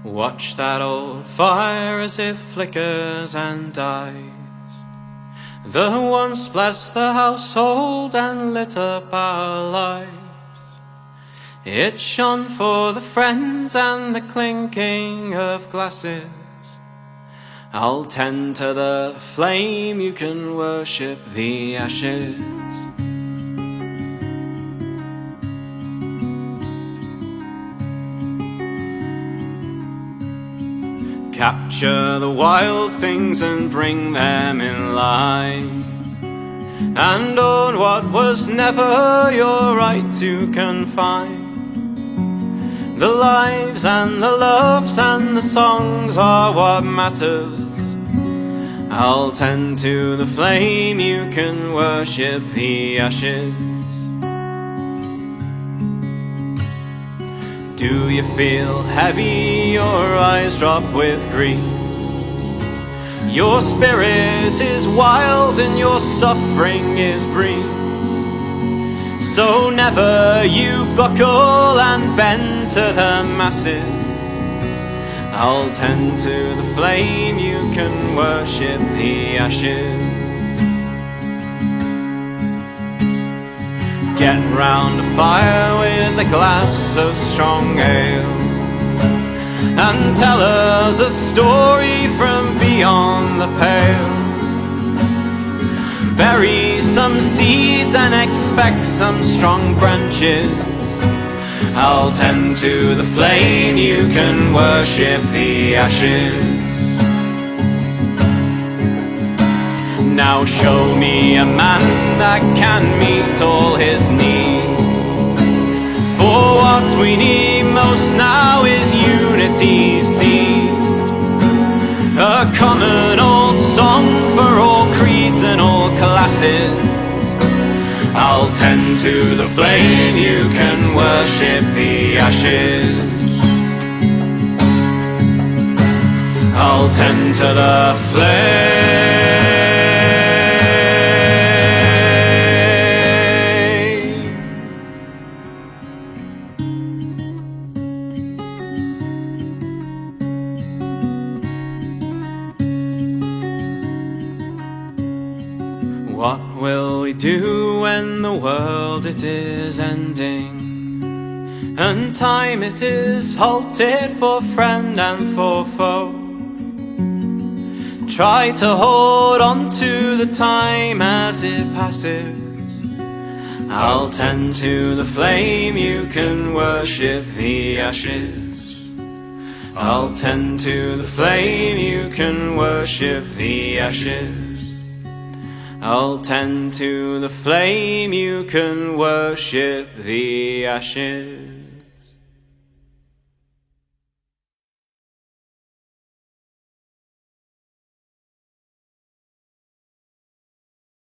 Watch that old fire as it flickers and dies. The once blessed the household and lit up our lives. It shone for the friends and the clinking of glasses. I'll tend to the flame, you can worship the ashes. Capture the wild things and bring them in line, and own what was never your right to confine. The lives and the loves and the songs are what matters. I'll tend to the flame, you can worship the ashes. Do you feel heavy, your eyes drop with grief? Your spirit is wild and your suffering is brief. So never you buckle and bend to the masses. I'll tend to the flame, you can worship the ashes. Get round a fire with a glass of strong ale, and tell us a story from beyond the pale. Bury some seeds and expect some strong branches. I'll tend to the flame, you can worship the ashes. Now show me a man that can meet all his needs. For what we need most now is unity seed. A common old song for all creeds and all classes. I'll tend to the flame, you can worship the ashes. I'll tend to the flame. What will we do when the world it is ending, and time it is halted for friend and for foe? Try to hold on to the time as it passes. I'll tend to the flame, you can worship the ashes. I'll tend to the flame, you can worship the ashes. I'll tend to the flame, you can worship the ashes.